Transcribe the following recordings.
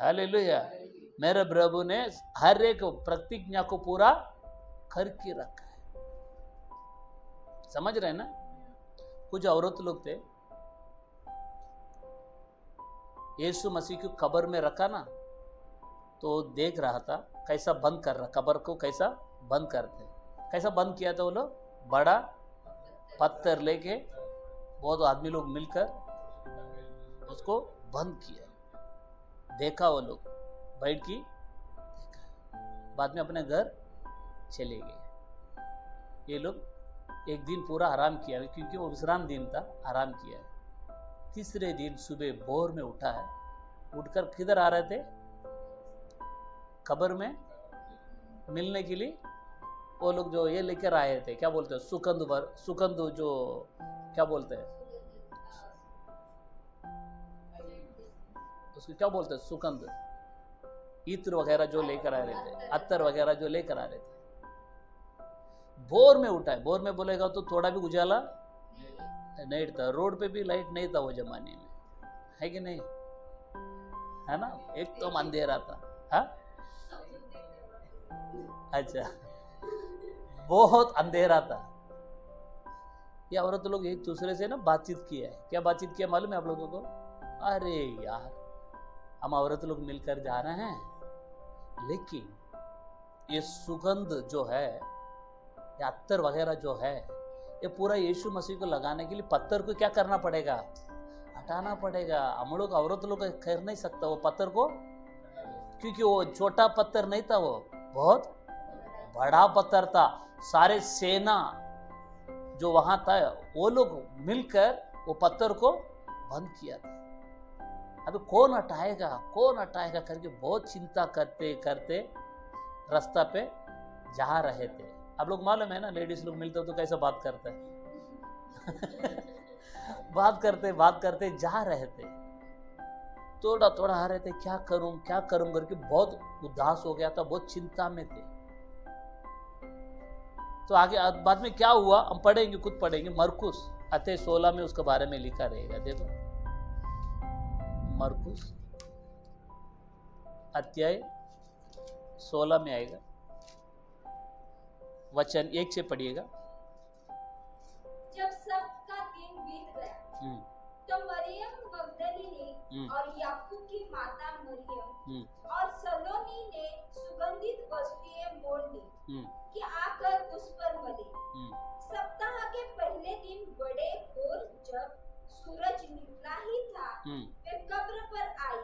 Hallelujah. मेरे प्रभु ने हर एक प्रतिज्ञा को पूरा करके रखा है। समझ रहे हैं ना? कुछ औरत लोग थे, यीशु मसीह को कब्र में रखा ना, तो देख रहा था कैसा बंद कर रहा, कब्र को कैसा बंद करते, कैसा बंद किया था वो लोग, बड़ा पत्थर लेके बहुत आदमी लोग मिलकर उसको बंद किया। देखा वो लोग, बैठ की देखा, बाद में अपने घर चले गए। ये लोग एक दिन पूरा आराम किया, क्योंकि वो विश्राम दिन था, आराम किया है। तीसरे दिन सुबह भोर में उठा है, उठकर किधर आ रहे थे, कब्र में मिलने के लिए। वो लोग जो ये लेकर आए थे, क्या बोलते हैं, सुगंध जो क्या बोलते हैं उसको, क्या बोलते हैं, सुगंध, इत्र वगैरह जो लेकर आ रहे थे, अत्तर वगैरह जो लेकर आ रहे थे। भोर में उठा है, भोर में बोलेगा तो थोड़ा भी उजाला नहीं था, रोड पे भी लाइट नहीं था वो जमाने में, है कि नहीं, है ना, एकदम अंधेरा था। हाँ, अच्छा, बहुत अंधेरा था। ये औरत लोग एक दूसरे से ना बातचीत किया है। क्या बातचीत किया मालूम है आप लोगों को? अरे यार, हम औरत लोग मिलकर जा रहे हैं, लेकिन ये सुगंध जो है, ये अत्तर वगैरह जो है, ये पूरा यीशु मसीह को लगाने के लिए पत्थर को क्या करना पड़ेगा, हटाना पड़ेगा। हम लोग औरत लोग कर नहीं सकता वो पत्थर को, क्योंकि वो छोटा पत्थर नहीं था, वो बहुत बड़ा पत्थर था। सारे सेना जो वहां था, वो लोग मिलकर वो पत्थर को बंद किया था। अभी कौन हटाएगा करके बहुत चिंता करते करते रास्ता पे जा रहे थे। आप लोग मालूम है ना, लेडीज लोग मिलते तो कैसे बात करते हैं बात करते जा रहे थे, थोड़ा आ रहे थे, क्या करूं करके बहुत उदास हो गया था, बहुत चिंता में थे। तो आगे बाद में क्या हुआ हम पढ़ेंगे, खुद पढ़ेंगे। मरकुस अध्याय 16 में उसके बारे में लिखा रहेगा। देखो, मरकुस अध्याय 16 में आएगा, वचन 1 से पढ़िएगा। जब सबका दिन बीत गया, तो मरियम मगदलिनी और याकूब की माता मरियम और सलोनी ने सुगंधित वस्तुएं मोल ली कि आकर उस पर मले। सप्ताह के पहले दिन बड़े भोर, जब सूरज निकला ही था, वे कब्र पर आई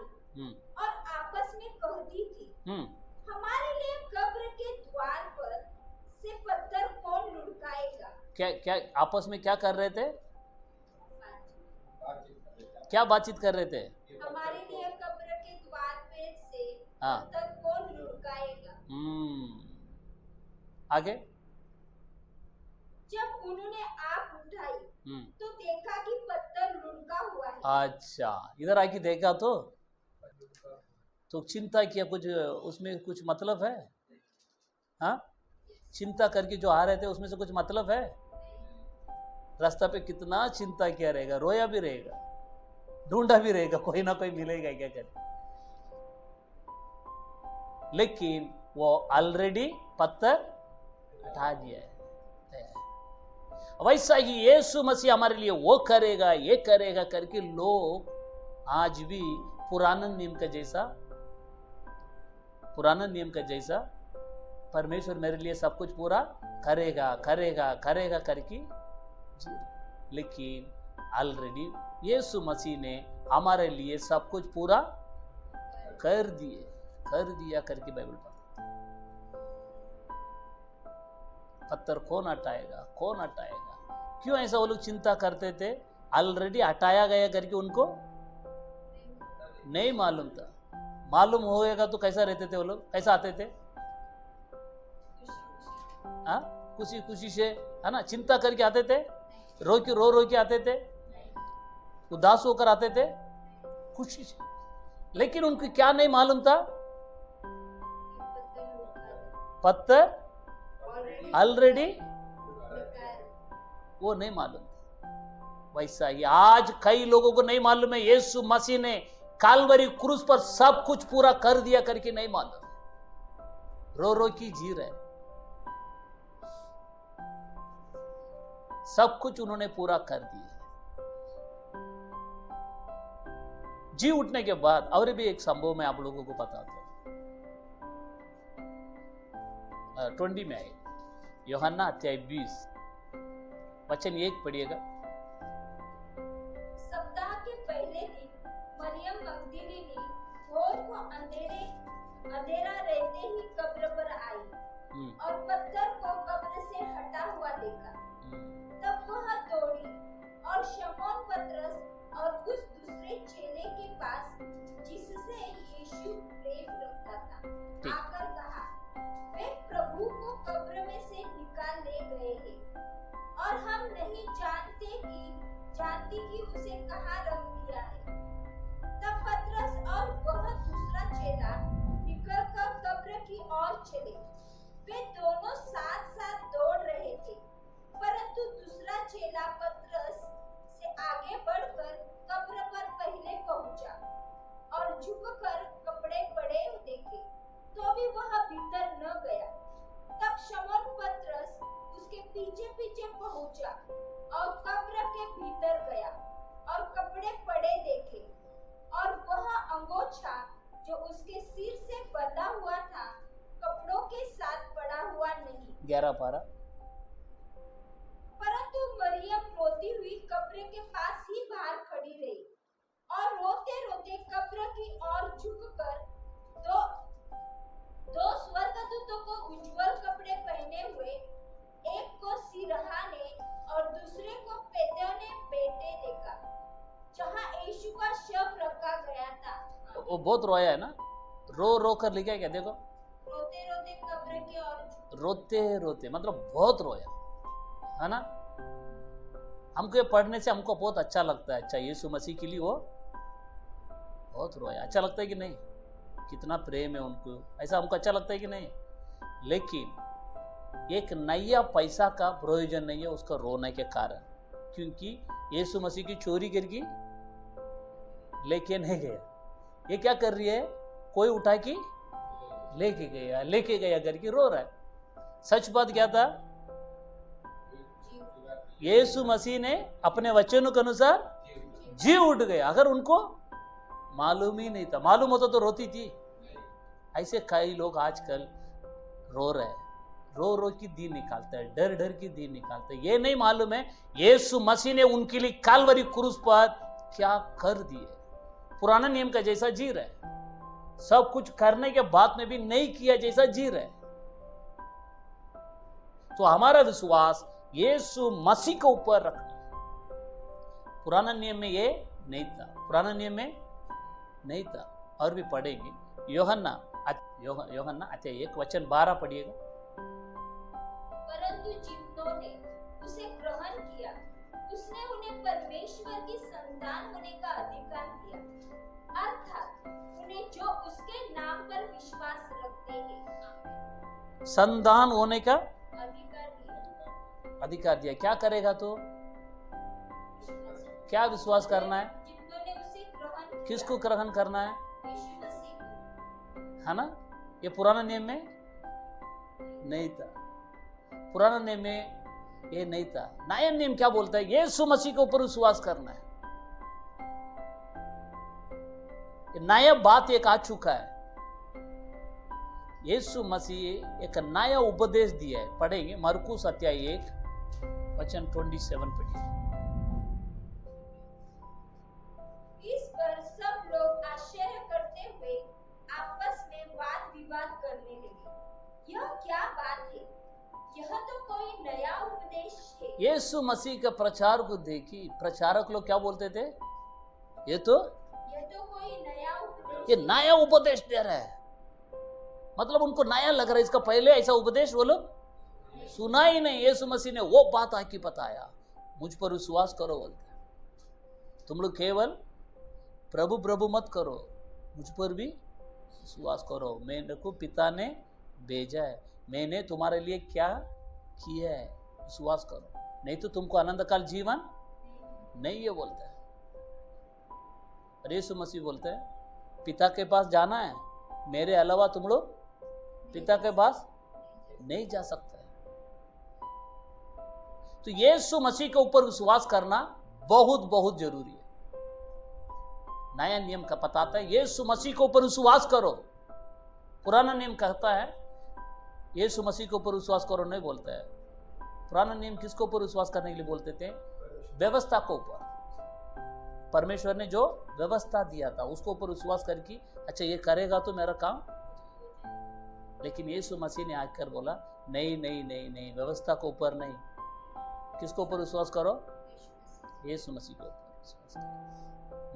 और आपस में कहती थी, हमारे लिए कब्र के द्वार पर से पत्थर कौन लुढ़काएगा। क्या आपस में क्या कर रहे थे, क्या बातचीत कर रहे थे? हमारे लिए कब्र के द्वार पे से पत्थर कौन लुढ़काएगा। आगे, जब उन्होंने आँख उठाई तो देखा कि पत्थर लुढ़का हुआ है। अच्छा, इधर आके देखा तो चिंता किया, कुछ उसमें कुछ मतलब है? हाँ, चिंता करके जो आ रहे थे उसमें से कुछ मतलब है? रास्ता पे कितना चिंता किया रहेगा, रोया भी रहेगा, ढूंढा भी रहेगा, कोई ना कोई मिलेगा क्या करे, लेकिन वो ऑलरेडी पत्थर हटा दिया है। वैसा ही यीशु मसीह हमारे लिए वो करेगा, ये करेगा करके लोग आज भी पुराने नियम का जैसा परमेश्वर मेरे लिए सब कुछ पूरा करेगा करके, लेकिन ऑलरेडी यीशु मसीह ने हमारे लिए सब कुछ पूरा कर दिया करके बाइबल पढ़ता। पत्थर कौन हटाएगा? क्यों ऐसा वो लोग चिंता करते थे? ऑलरेडी हटाया गया करके उनको नहीं मालूम था। मालूम होएगा तो कैसा रहते थे वो लोग, कैसा आते थे? हाँ, खुशी से, है ना, चिंता करके आते थे, रो के आते थे, उदास होकर आते थे, खुशी से। लेकिन उनको क्या नहीं मालूम था? पत्थर ऑलरेडी वो नहीं मालूम था। वैसा ही आज कई लोगों को नहीं मालूम है यीशु मसीह ने कालवरी क्रूस पर सब कुछ पूरा कर दिया करके नहीं मालूम, रो रो की जी रहे। सब कुछ उन्होंने पूरा कर दिया। जी उठने के बाद और भी एक संभव मैं आप लोगों को बताता हूं। 20 में आए, यूहन्ना अध्याय 20 वचन 1 पढ़िएगा। सप्ताह के पहले दिन मरियम मगदलीनी भोर को अंधेरा रहते ही कब्र पर आई और पत्थर को कब्र से हटा हुआ देखा। तब वह दौड़ी और शमौन पतरस और उस दूसरे चेले के पास जिससे यीशु प्रेम रखता था आकर कहा, वे प्रभु को कब्र में से निकाल ले गए हैं और हम नहीं जानती कि उसे कहाँ रख दिया है। तब पतरस और वह दूसरा चेला निकलकर कब्र की ओर चले। वे दोनों साथ साथ दौड़ रहे थे, परंतु दूसरा चेला पतरस से आगे बढ़कर कब्र पर पहले पहुंचा और झुककर कपड़े पड़े देखे, तो भी वह भीतर न गया। तब शमौन पतरस उसके पीछे पीछे पहुंचा और कब्र के भीतर गया और कपड़े पड़े देखे, और वह अंगोछा जो उसके सिर से बंधा हुआ था कपड़ों के साथ पड़ा हुआ नहीं। 11 पारा। परंतु मरियम रोती हुई कब्र के पास ही बाहर खड़ी रही और रोते रोते कब्र की ओर झुककर दो स्वर्गदूतों को उज्जवल कपड़े पहने हुए, एक को सिरहाने और दूसरे को पैदने बैठे देखा, जहाँ यीशु का शव रखा गया था। वो बहुत रोया है ना, रो रो कर लिखा है क्या? देखो, रोते रोते कब्र की ओर, रोते रोते मतलब बहुत रोया है ना। हमको ये पढ़ने से हमको बहुत अच्छा लगता है। अच्छा, यीशु मसीह के लिए वो बहुत रोया। अच्छा लगता है कि नहीं? कितना प्रेम है उनको, ऐसा हमको अच्छा लगता है कि नहीं? लेकिन एक नया पैसा का प्रयोजन नहीं है उसका रोने के कारण, क्योंकि यीशु मसीह की चोरी करके लेके नहीं गया। ये क्या कर रही है? कोई उठा के लेके गया करके रो रहा है। सच बात क्या था? यीशु मसीह ने अपने वचनों के अनुसार जी उठ गए। अगर उनको मालूम ही नहीं था, मालूम होता तो रोती थी। ऐसे कई लोग आजकल रो रहे हैं, रो रो की दिन निकालते हैं, डर डर की दिन निकालते हैं। ये नहीं मालूम है यीशु मसीह ने उनके लिए कालवरी क्रूस पर क्या कर दिए। पुराना नियम का जैसा जी रहे, सब कुछ करने के बाद में भी नहीं किया जैसा जी रहे। तो हमारा विश्वास यीशु मसीह के ऊपर रखना। पुराना नियम में ये नहीं था, पुराना नियम में नहीं था। और भी पढ़ेंगे यूहन्ना अध्याय 1 वचन 12 पढ़िएगा। परंतु जिन्होंने उसे ग्रहण किया, उसने उन्हें परमेश्वर की संतान होने का अधिकार दिया, अर्थात उन्हें जो उसके नाम पर विश्वास रखते हैं। संतान होने का अधिकार दिया। क्या करेगा? तो क्या विश्वास करना है? जिन्होंने उसे ग्रहण किया। किसको ग्रहण करना है? यीशु मसीह को। है ना? ये पुराना नियम में नहीं था, पुराना नियम में ये नहीं था। नया नियम क्या बोलता है? यीशु मसीह के ऊपर विश्वास करना है। नया बात एक आ चुका है। यीशु मसीह एक नया उपदेश दिया है। पढ़ेंगे मरकुस अध्याय 1 वचन 27 पढ़िए। इस पर सब लोग आश्चर्य करते हुए आपस में वाद विवाद करने लगे, यह क्या बात है? यह तो कोई नया उपदेश है। यीशु मसीह के प्रचार को देखी, प्रचारक लोग क्या बोलते थे? ये तो कोई नया उपदेश, ये नया उपदेश दे रहा है। मतलब उनको नया लग रहा है, इसका पहले ऐसा उपदेश वो लोग सुना ही नहीं। यीशु मसीह ने वो बात आके बताया, मुझ पर विश्वास करो बोलते हैं। तुम लोग केवल प्रभु प्रभु मत करो, मुझ पर भी विश्वास करो। मेरे को पिता ने भेजा है, मैंने तुम्हारे लिए क्या किया है, विश्वास करो, नहीं तो तुमको अनंत काल जीवन नहीं है बोलता है। और यीशु मसीह बोलते हैं पिता के पास जाना है, मेरे अलावा तुम लोग पिता के पास नहीं जा सकते। तो यीशु मसीह के ऊपर विश्वास करना बहुत बहुत जरूरी है। नया नियम का बताता है यीशु मसीह के ऊपर विश्वास करो। पुराना नियम कहता है यीशु मसीह के ऊपर विश्वास करो नहीं बोलता है। पुराना नियम किसके ऊपर विश्वास करने के लिए बोलते थे? व्यवस्था के ऊपर। परमेश्वर ने जो व्यवस्था दिया था उसके ऊपर विश्वास करके अच्छा ये करेगा तो मेरा काम। लेकिन यीशु मसीह ने आकर बोला नहीं नहीं नहीं नहीं, व्यवस्था के ऊपर नहीं। किसके ऊपर विश्वास करो? यीशु मसीह के ऊपर विश्वास करो।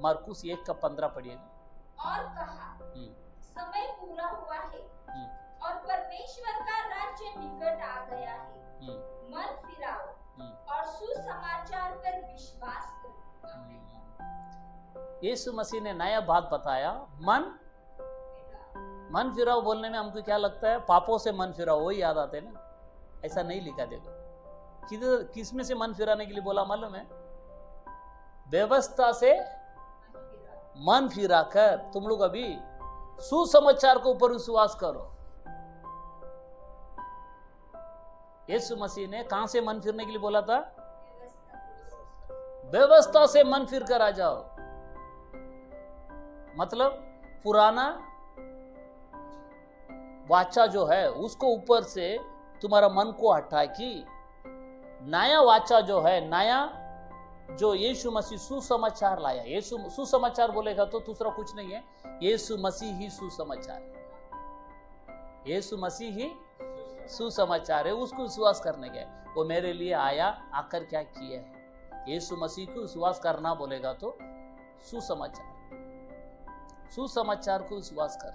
मरकुस 1:15 पढ़िएगा। और कहा समय पूरा हुआ है और परमेश्वर का राज्य निकट आ गया है। मन फिराओ और सुसमाचार पर विश्वास करो। यीशु मसीह ने नया बात बताया, मन फिराओ बोलने में हमको क्या लगता है? पापों से मन फिराओ, वही याद आते हैं ना। ऐसा नहीं लिखा। देखो किसमें से मन फिराने के लिए बोला मालूम है? व्यवस्था से मन फिरा कर तुम लोग अभी सुसमाचार के ऊपर विश्वास करो। यीशु मसीह ने कहां से मन फिरने के लिए बोला था? व्यवस्था से मन फिर कर आ जाओ। मतलब पुराना वाचा जो है उसको ऊपर से तुम्हारा मन को हटा कि नया वाचा जो है, नया जो यीशु मसीह सुसमाचार लाया। यीशु सुसमाचार बोलेगा तो दूसरा कुछ नहीं है, यीशु मसीह ही सुसमाचार। यीशु मसीह ही सुसमाचार है, उसको विश्वास करने के। वो मेरे लिए आया, आकर क्या किया है। यीशु मसीह को विश्वास करना बोलेगा तो सुसमाचार को विश्वास कर।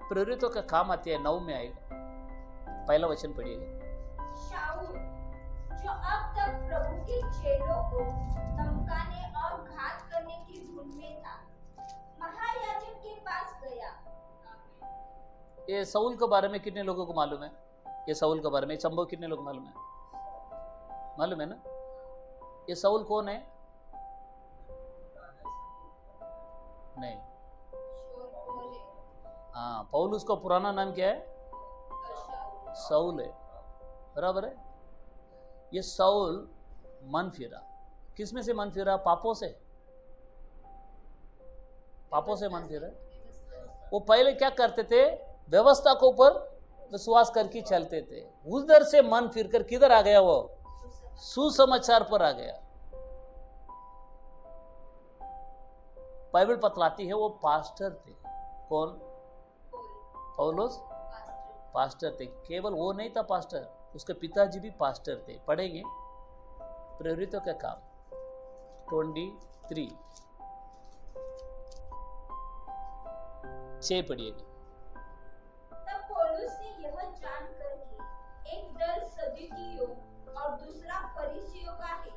प्रेरितों का काम अध्याय 9 में आएगा, पहला वचन पढ़िएगा। शाऊल जो अब तक प्रभु के चेलों को धमकाने और घात करने की धुन में था, महायाजक के पास गया। ये शाऊल के बारे में कितने लोगों को मालूम है? ये शाऊल के बारे में संभव कितने लोग मालूम है? मालूम है ना? ये शाऊल कौन है? नहीं, हाँ, पौलुस का पुराना नाम क्या है? शाऊल है, बराबर है। ये शाऊल मन फिरा। किसमें से मन फिरा? पापों से। पापों से मन फिरा। वो पहले क्या करते थे? व्यवस्था के ऊपर विश्वास करके चलते थे। उधर से मन फिरकर किधर आ गया? वो सुसमाचार पर आ गया। बाइबल बतलाती है वो पास्टर थे। कौन? पौलुस पास्टर थे। केवल वो नहीं था पास्टर, उसके पिताजी भी पास्टर थे। पढ़ेंगे प्रेरितों का काम 23 6 पढ़िएगा। तब पौलुस ने यह जानकर कि एक दल सदूकियों और दूसरा फरीसियों का है,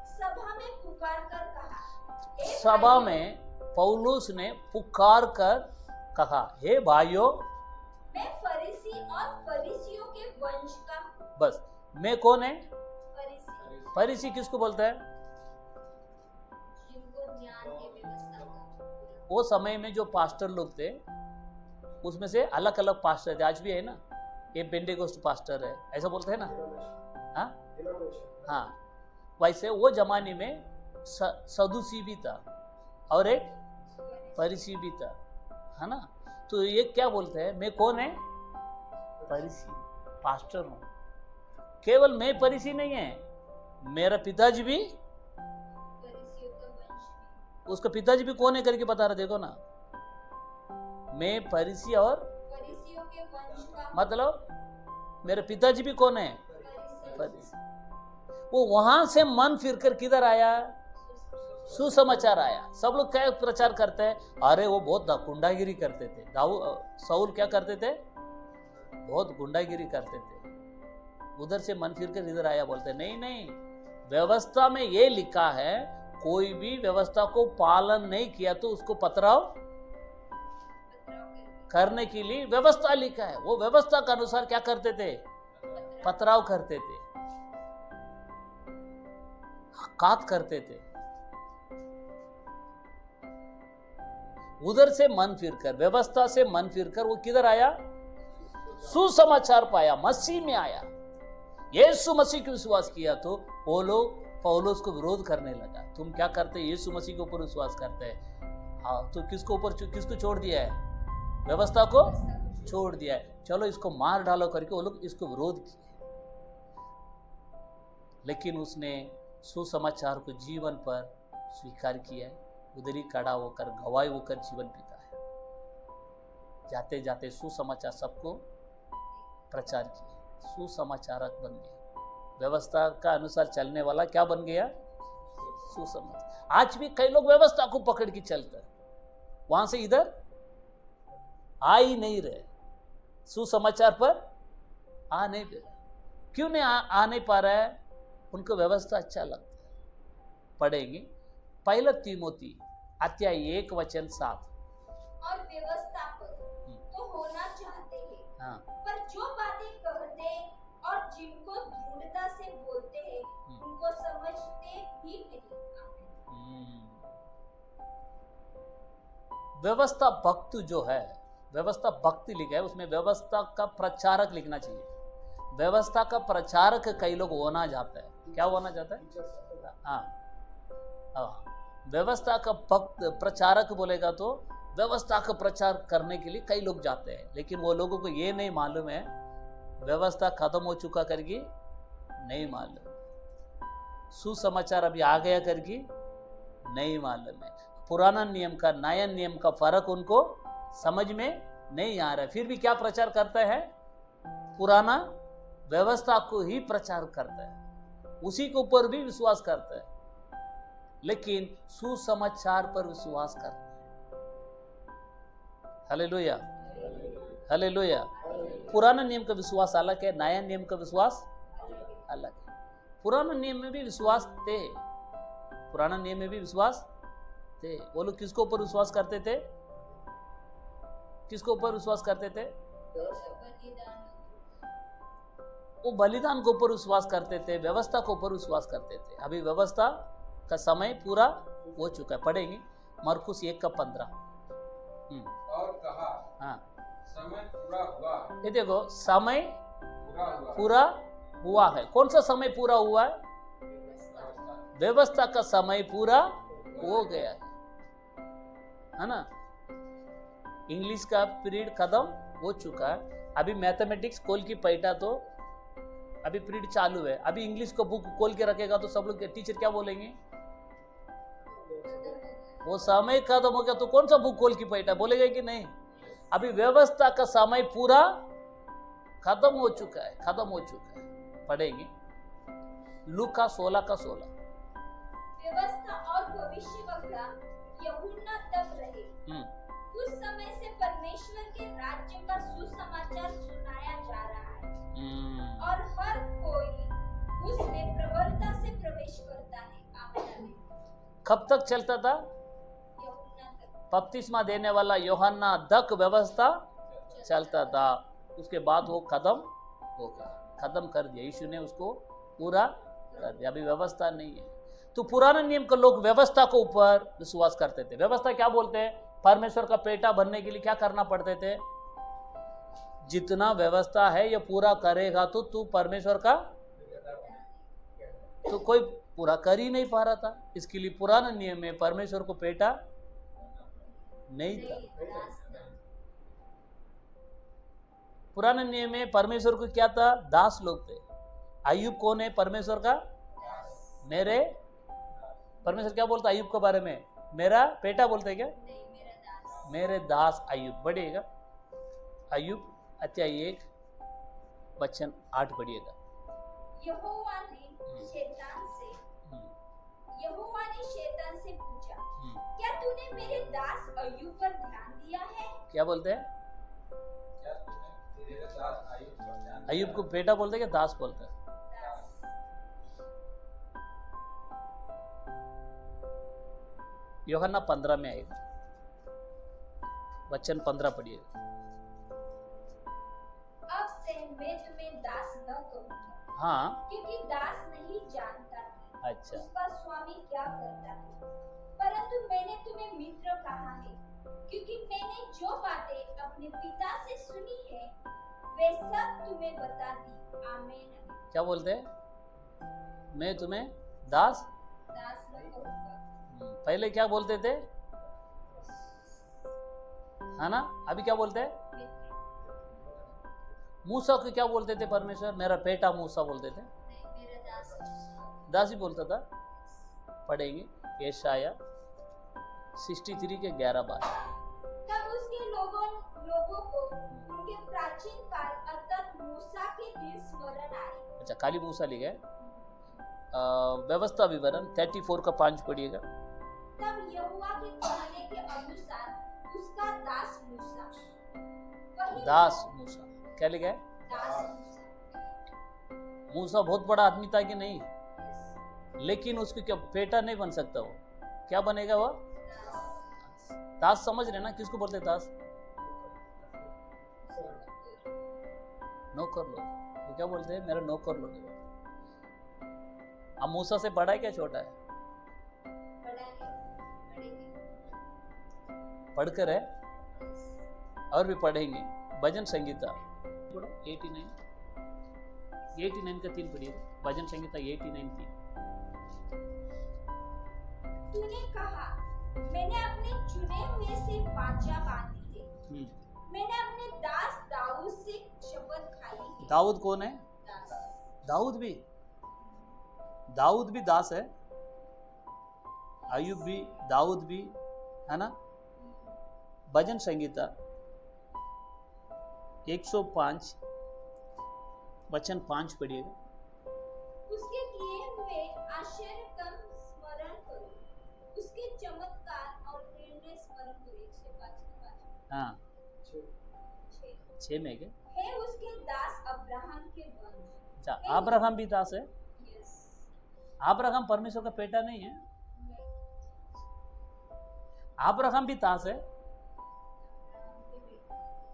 सभा में पुकार कर कहा। सभा में पौलुस ने पुकार कर कहा, हे भाइयों, मैं फरीसी और फरीसियों के वंश का हूँ। बस, मैं कौन है? फरीसी। फरीसी किसको बोलता है? जिनको ज्ञान की व्यवस्था का। वो समय में जो पास्टर लोग थे उसमें से अलग अलग पास्टर थे। आज भी है ना, ये पेंटेकोस्ट पास्टर है, ऐसा बोलते हैं ना। हाँ, वैसे वो जमाने में सदूसी भी था और एक फरीसी भी था, है ना। तो ये क्या बोलते हैं? मैं कौन है? फरीसी, पास्टर हूं। केवल मैं फरीसी नहीं है, मेरा पिताजी भी, फरीसियों का वंश। उसका पिताजी भी कौन है करके बता रहा। देखो ना, मैं फरीसी और फरीसियों के वंश का, मतलब मेरे पिताजी भी कौन है? फरीसी। फरीसी। वो वहां से मन फिरकर किधर आया? सुसमाचार आया। सब लोग क्या प्रचार करते हैं? अरे वो बहुत गुंडागिरी करते थे। शाऊल क्या करते थे? बहुत गुंडागिरी करते थे। उधर से मन फिरकर इधर आया। बोलते नहीं नहीं, व्यवस्था में ये लिखा है, कोई भी व्यवस्था को पालन नहीं किया तो उसको पथराव करने के लिए व्यवस्था लिखा है। वो व्यवस्था के अनुसार क्या करते थे? पथराव करते थे। हकात करते थे। उधर से मन फिरकर, व्यवस्था से मन फिरकर वो किधर आया? सुसमाचार पाया, मसीह में आया। यीशु मसीह को विश्वास किया तो वो लोग पौलुस को विरोध करने लगा। तुम क्या करते? यीशु मसीह के ऊपर विश्वास करते हैं। हाँ, तो किसको छोड़ दिया है? व्यवस्था को छोड़ दिया है। चलो इसको मार डालो करके वो लोग इसको विरोध किए। लेकिन उसने सुसमाचार को जीवन पर स्वीकार किया है। उधर ही खड़ा होकर गवाही होकर जीवन बीता है। जाते जाते सुसमाचार सबको प्रचार किए, सुसमाचारक बन गए। व्यवस्था का अनुसार चलने वाला क्या बन गया? सुसमाचार। आज भी कई लोग व्यवस्था को पकड़ के चलते हैं, वहां से इधर आ ही नहीं रहे, सुसमाचार पर आ नहीं रहे। क्यों नहीं आ नहीं पा रहा है? उनको व्यवस्था अच्छा लगता है। पढ़ेंगे पहला तीमोथी अध्याय 1:7। और व्यवस्था पर तो होना चाहते हैं, हाँ, पर जो बातें कहते और जिनको दृढ़ता से बोलते हैं उनको समझते ही नहीं। व्यवस्था भक्त जो है, व्यवस्था भक्ति लिखा है, उसमें व्यवस्था का प्रचारक लिखना चाहिए। व्यवस्था का प्रचारक कई लोग होना चाहता है। क्या होना चाहता है? हाँ, व्यवस्था का भक्त प्रचारक बोलेगा तो व्यवस्था का प्रचार करने के लिए कई लोग जाते हैं, लेकिन वो लोगों को ये नहीं मालूम है व्यवस्था खत्म हो चुका करके नहीं मालूम, सुसमाचार अभी आ गया करके नहीं मालूम है। पुराना नियम का नया नियम का फर्क उनको समझ में नहीं आ रहा है। फिर भी क्या प्रचार करता है? पुराना व्यवस्था को ही प्रचार करता है, उसी के ऊपर भी विश्वास करता है, लेकिन सुसमाचार पर विश्वास करता है। Hallelujah, hallelujah. पुराना नियम का विश्वास अलग है, नया नियम का विश्वास अलग है। पुराना नियम में भी विश्वास थे, पुराना नियम में भी विश्वास थे। वो लोग किसको ऊपर विश्वास करते थे? किसको ऊपर विश्वास करते थे? वो बलिदान के ऊपर विश्वास करते थे, व्यवस्था के ऊपर विश्वास करते थे। अभी व्यवस्था का समय पूरा हो चुका है। पढ़ेंगे मरकुस 1:15। और कहा, हाँ, समय पूरा हुआ। ये देखो, समय पूरा हुआ है। कौन सा समय पूरा हुआ है? व्यवस्था का समय पूरा हो गया है ना। इंग्लिश का पीरियड खत्म हो चुका है। अभी मैथमेटिक्स खोल की पैठा तो अभी पीरियड चालू है। अभी इंग्लिश को बुक खोल के रखेगा तो सब लोग टीचर क्या बोलेंगे? वो समय खत्म हो गया तो कौन सा बुक खोल की पैठा बोलेगा कि नहीं? अभी व्यवस्था का समय पूरा खत्म हो चुका है, खत्म हो चुका है। पढ़ेंगे लूका 16:16। व्यवस्था और भविष्यवक्ता यूहन्ना तक रहे। कुछ समय से परमेश्वर के राज्य का सुसमाचार सुनाया जा रहा है और हर कोई उसमें प्रबलता से प्रवेश करता है। कब तक चलता था? बपतिस्मा देने वाला यूहन्ना तक व्यवस्था चलता था। उसके बाद वो खत्म हो गया, खत्म कर दिया। यीशु ने उसको पूरा कर दिया। अभी व्यवस्था नहीं है। तो पुराने नियम के लोग व्यवस्था को ऊपर विश्वास करते थे। व्यवस्था क्या बोलते हैं? परमेश्वर का बेटा बनने के लिए क्या करना पड़ते थे? जितना व्यवस्था है ये पूरा करेगा तो तू परमेश्वर का, तो कोई पूरा कर ही नहीं पा रहा था। इसके लिए पुराने नियम में परमेश्वर को बेटा नहीं था। पुराने नियम में परमेश्वर को क्या था? दास लोग थे। अय्यूब कौन है? परमेश्वर का मेरे, परमेश्वर क्या बोलता अय्यूब के बारे में? मेरा बेटा बोलते हैं क्या? मेरे दास अय्यूब। बढ़िएगा अय्यूब अध्याय 1:8 पढ़िएगा। यहोवा ने शैतान से पूछा, क्या तूने मेरे दास अय्यूब पर ध्यान दिया है? क्या बोलते हैं? अय्यूब को बेटा बोलते हैं क्या दास बोलते हैं? यूहन्ना 15 में आएगा, वचन 15 पढ़िएगा। अब से मैं तुम्हें दास न कहूंगा, हाँ, क्योंकि दास नहीं जानता अच्छा उसका स्वामी क्या करता है। परंतु मैंने तुम्हें मित्र कहा है, क्योंकि मैंने जो बातें अपने पिता से सुनी है वे सब तुम्हें बता दी। आमीन। क्या बोलते हैं? मैं तुम्हें दास दास न कहूँगा। पहले क्या बोलते थे, है ना? अभी क्या बोलते हैं? मूसा को क्या बोलते थे परमेश्वर? मेरा बेटा मूसा बोलते थे, नहीं, मेरा दास है। दास ही बोलता था। पढ़ेंगे यशाया 63 के 11 बार। तब उसके लोगों को उनके प्राचीन काल अर्थात मूसा के दिन स्मरण आए। अच्छा, खाली मूसा लिखा है। व्यवस्था विवरण 34 का 5 पढ़िएगा। तब यहोवा के कहने के अनुसार उसका दास मूसा, वही दास मूसा क्या लिखा है? दास मूसा। मूसा बहुत बड़ा आदमी था कि नहीं? लेकिन उसको क्या बेटा नहीं बन सकता? वो क्या बनेगा? वो दास समझ रहे ना? किसको बोलते दास? नौकर लोग। वो क्या बोलते हैं? मेरा नौकर लोग। अब मूसा से बड़ा है क्या छोटा है? पढ़कर है और भी पढ़ेंगे। भजन संगीता 89 का 3 पढ़िए। भजन संगीता 89 3। तूने कहा, मैंने अपने चुने हुए से वाचा बांधी है। मैंने अपने दास दाऊद से शपथ खाई है। दाऊद कौन है? दास। दाऊद भी दास है। अय्यूब भी, दाऊद भी, है ना? भजन संगीता 105 वचन 5 पढ़िएगा। उसके किए हुए आश्चर्य कम स्मरण करो, उसके चमत्कार और निर्णय स्मरण करो। 105 हाँ 6 में क्या? है उसके दास अब्राहम के वंश। अच्छा, अब्राहम भी दास है। यस। अब्राहम परमेश्वर का बेटा नहीं है। अब्राहम भी दास है।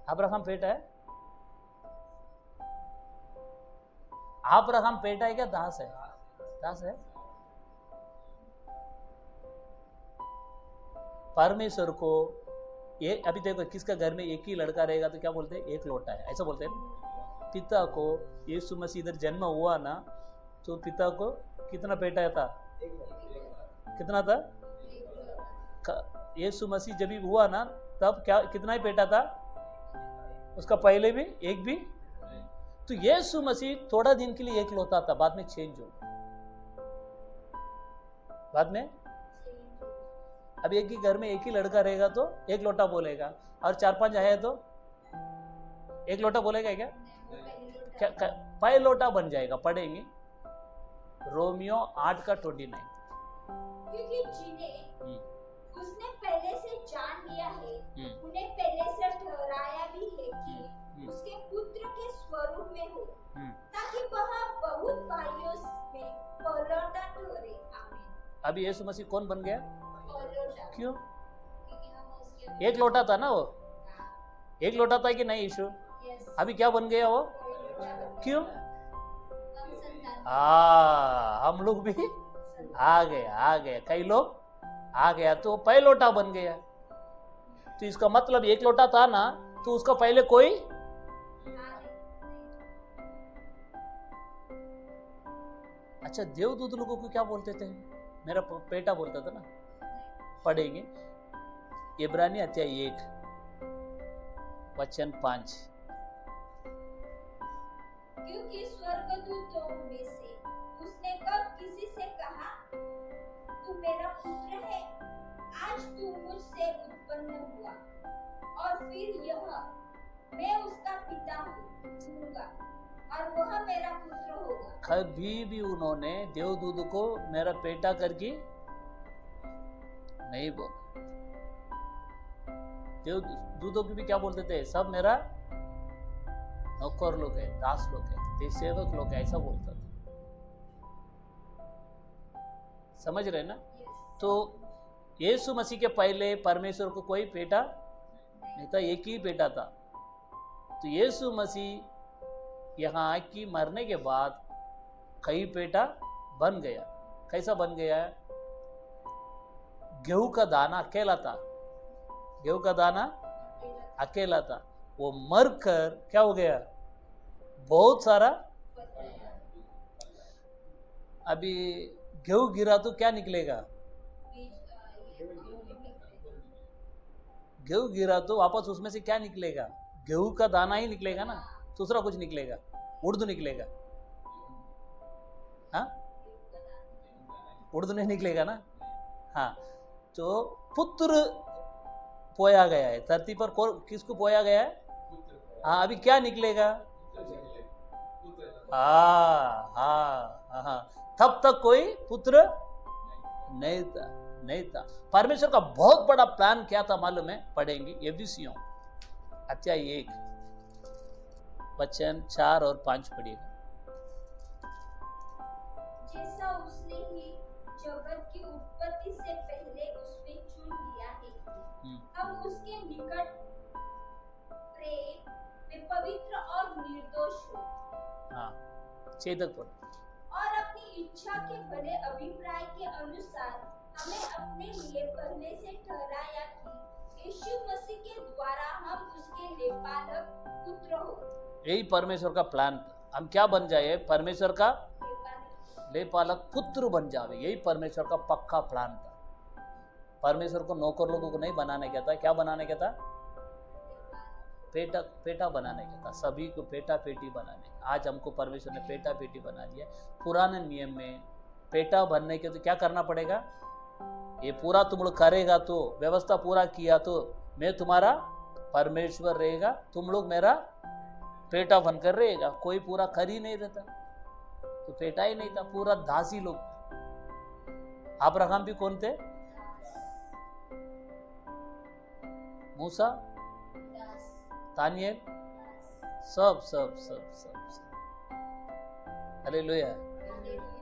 अब्राहम बेटा है। अब्राहम बेटा है क्या दास है? दास है। परमेश्वर को ये अभी देखो, किसका घर में एक ही लड़का रहेगा तो क्या बोलते हैं? एक लोटा है, ऐसा बोलते हैं ना। पिता को यीशु मसीह इधर जन्म हुआ ना, तो पिता को कितना बेटा था? कितना था? यीशु मसीह जब भी हुआ ना, तब क्या कितना ही बेटा था? उसका पहले भी एक भी। तो यीशु मसीह थोड़ा दिन के लिए एक लोटा था, बाद में चेंज हो। बाद में अब एक ही घर में एक ही लड़का रहेगा तो एक लोटा बोलेगा, और 4-5 आया तो एक लोटा बोलेगा क्या? पाए लोटा बन जाएगा। पढ़ेंगे रोमियो 8 का 29। क्योंकि जिन्हें उसने पहले से जान लिया है, उन्हें पहले से ठहराया भी है कि उसके पुत्र के स्वरूप में हो, ताकि वह बहुत भाइयों में पहलौठा ठहरे। आमीन। अभी यीशु मसीह कौन बन गया? पहलौठा। क्यों? क्योंकि हम उसके एक लोटा था ना वो। एक लोटा था कि नहीं यीशु? यस। अभी क्या बन गया वो? क्यों? हम संतान। हम लोग भी आ गए। कई लोग आ गया तो पहले लोटा बन गया। तो इसका मतलब एक लोटा था ना, तो उसका पहले कोई। अच्छा, देवदूत लोगों को क्या बोलते थे? मेरा बेटा बोलता था ना। पढ़ेंगे इब्रानी अध्याय 1 वचन 5। क्योंकि स्वर्गदूतों में से उसने कब किसी से कहा, तू मेरा पुत्र है, आज तू मुझसे उत्पन्न हुआ, और फिर यह मैं उसका पिता हूँगा और वह मेरा पुत्र होगा। कभी भी उन्होंने देवदूत को मेरा बेटा करके नहीं बोला। देवदूतों की भी क्या बोलते थे? सब मेरा नौकर लोग है, दास लोग है, सेवक लोग है, ऐसा बोलता था। समझ रहे ना? तो यीशु मसीह के पहले परमेश्वर को कोई बेटा नहीं था, एक ही बेटा था। तो यीशु मसीह यहाँ की मरने के बाद कई बेटा बन गया। कैसा बन गया है? गेहूं का दाना अकेला था, गेहूं का दाना अकेला था, वो मर कर क्या हो गया? बहुत सारा। अभी गेहूं गिरा तो क्या निकलेगा? गेहूं गिरा तो वापस उसमें से क्या निकलेगा? गेहूं का दाना ही निकलेगा ना, दूसरा कुछ निकलेगा? उर्दू निकलेगा? हाँ, उर्दू नहीं निकलेगा ना। हाँ, तो पुत्र पोया गया है धरती पर, किसको पोया गया है? हाँ, अभी क्या निकलेगा? हाँ हाँ हाँ, तब तक कोई पुत्र नहीं था, नहीं था। परमेश्वर का बहुत बड़ा प्लान क्या था मालूम है? पढ़ेंगे एफिसियों अध्याय 1 वचन 4 और 5 पढ़िएगा। जैसा उसने ही जगत की उत्पत्ति से पहले उसमें चुन लिया है, हम उसके निकट प्रेम में पवित्र और निर्दोष हो। हाँ, चेतक पर और अपनी इच्छा के भले अभिप्राय के अनुसार हमें अपने लिए पहले से ठहराया कि यीशु मसीह के द्वारा हम उसके लेपालक पुत्र हो। यही परमेश्वर का प्लान था, हम क्या बन जाए? परमेश्वर का लेपालक पुत्र बन जावे। यही परमेश्वर का पक्का प्लान था। परमेश्वर को नौकर लोगों को नहीं बनाने का था, क्या बनाने का था? पेटा बनाने का था, सभी को पेटा पेटी बनाने। आज हमको परमेश्वर ने पेटा पेटी बना दिया। पुराने नियम में पेटा बनने के तो क्या करना पड़ेगा? ये पूरा तुम लोग करेगा तो, व्यवस्था पूरा किया तो मैं तुम्हारा परमेश्वर रहेगा, तुम लोग मेरा पेटा बनकर रहेगा। कोई पूरा कर ही नहीं रहता तो पेटा ही नहीं था, पूरा दासी लोग। अब्राहम भी कौन थे? मूसा, दानियल, सब सब सब सब सब। हालेलुया।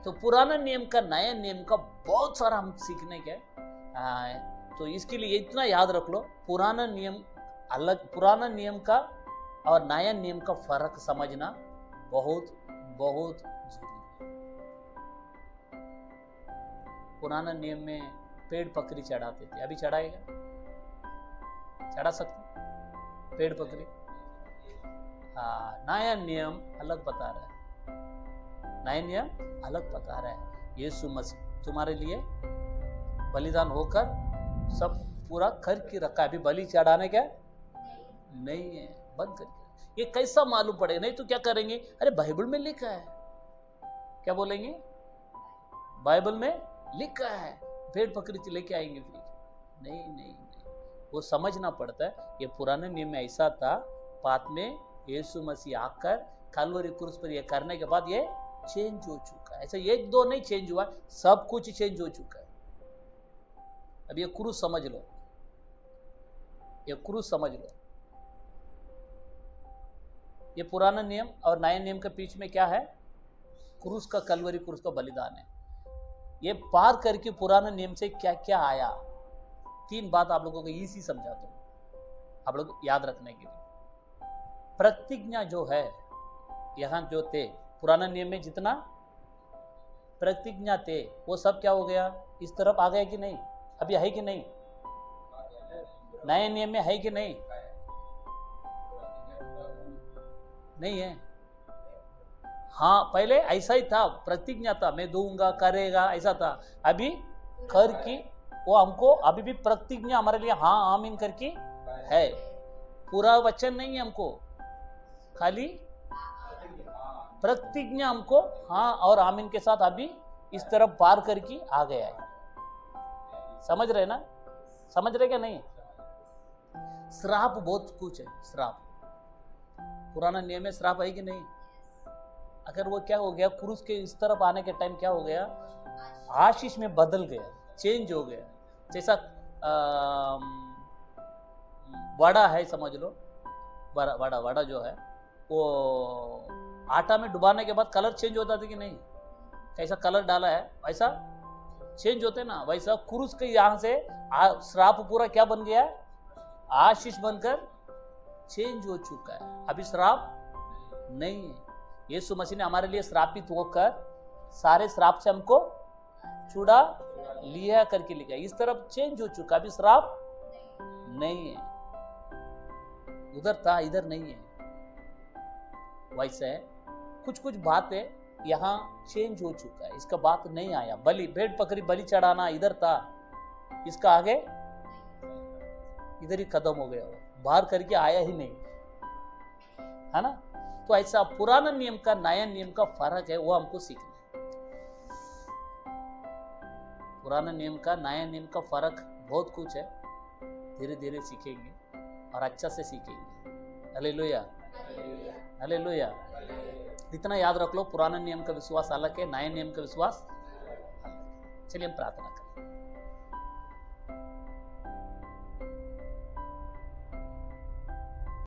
तो पुराना नियम का नया नियम का बहुत सारा हम सीखने के तो इसके लिए इतना याद रख लो, पुराना नियम अलग, पुराना नियम का और नया नियम का फर्क समझना बहुत बहुत जरूरी है। पुराना नियम में पेड़ पकड़ी चढ़ाते थे, अभी चढ़ाएगा? चढ़ा सकते पेड़ पकड़ी? हाँ, नया नियम अलग बता रहा है, नया नियम अलग बता रहा है। यीशु मसीह तुम्हारे लिए बलिदान होकर सब पूरा कर के रखा है, अभी बलि चढ़ाने का नहीं है, बंद करके। ये कैसा मालूम पड़े? नहीं तो क्या करेंगे? अरे बाइबल में लिखा है, क्या बोलेंगे? बाइबल में लिखा है, पेड़ पकड़ी लेके आएंगे फिर। नहीं नहीं नहीं, वो समझना पड़ता है। ये पुराने नियम में ऐसा था, बाद में यीशु मसीह आकर कलवरी क्रूस पर ये करने के बाद ये चेंज हो चुका है। ऐसा एक दो नहीं चेंज हुआ, सब कुछ चेंज हो चुका है। अब ये क्रूस समझ लो, ये क्रूस समझ लो। ये पुराना नियम और नए नियम के बीच में क्या है? क्रूस का, कलवरी क्रूस का बलिदान है। ये पार करके पुराने नियम से क्या क्या आया, 3 बात आप लोगों को इसी समझाता हूं, आप लोग याद रखने के लिए। प्रतिज्ञा जो है, यहां जो थे पुराना नियम में जितना प्रतिज्ञा थे वो सब क्या हो गया? इस तरफ आ गया कि नहीं? अभी है कि नहीं? नए नियम में है कि नहीं? नहीं है। हाँ, पहले ऐसा ही था, प्रतिज्ञा था, मैं दूंगा, करेगा, ऐसा था। अभी कर की वो हमको अभी भी प्रतिज्ञा हमारे लिए हाँ आमीन करके है, पूरा वचन नहीं है हमको, खाली प्रतिज्ञा हमको हाँ और आमीन के साथ अभी इस तरफ पार करके आ गया है। समझ रहे ना? समझ रहे क्या नहीं? श्राप बहुत कुछ है, श्राप पुराना नियम में श्राप है कि नहीं? अगर वो क्या हो गया, क्रूस के इस तरफ आने के टाइम क्या हो गया? आशीष में बदल गया, चेंज हो गया। जैसा वड़ा है, समझ लो, वड़ा जो है वो आटा में डुबाने के बाद कलर चेंज होता था कि नहीं? कैसा कलर डाला है वैसा चेंज होते ना, वैसा क्रूस के यहाँ से श्राप पूरा क्या बन गया? आशीष बनकर चेंज हो चुका है। अभी श्राप नहीं है। यीशु मसीह ने हमारे लिए श्रापित होकर सारे श्राप से हमको छुड़ा लिया करके लिखा है। इस तरफ चेंज हो चुका, अभी श्राप नहीं है। उधर था, इधर नहीं है। वैसे है, कुछ कुछ बात है यहाँ चेंज हो चुका है, इसका बात नहीं आया। बलि, भेड़ बकरी बलि चढ़ाना इधर था, इसका आगे इधर ही खत्म हो गया, बाहर करके आया ही नहीं, है ना। तो ऐसा पुराना नियम का नया नियम का फर्क है, वो हमको सीखना है। पुराना नियम का नया नियम का फर्क बहुत कुछ है, धीरे धीरे सीखेंगे और अच्छा से सीखेंगे। Hallelujah, hallelujah. इतना याद रख लो, पुराना नियम का विश्वास अलग है, नए नियम का विश्वास। चलिए हम प्रार्थना करें।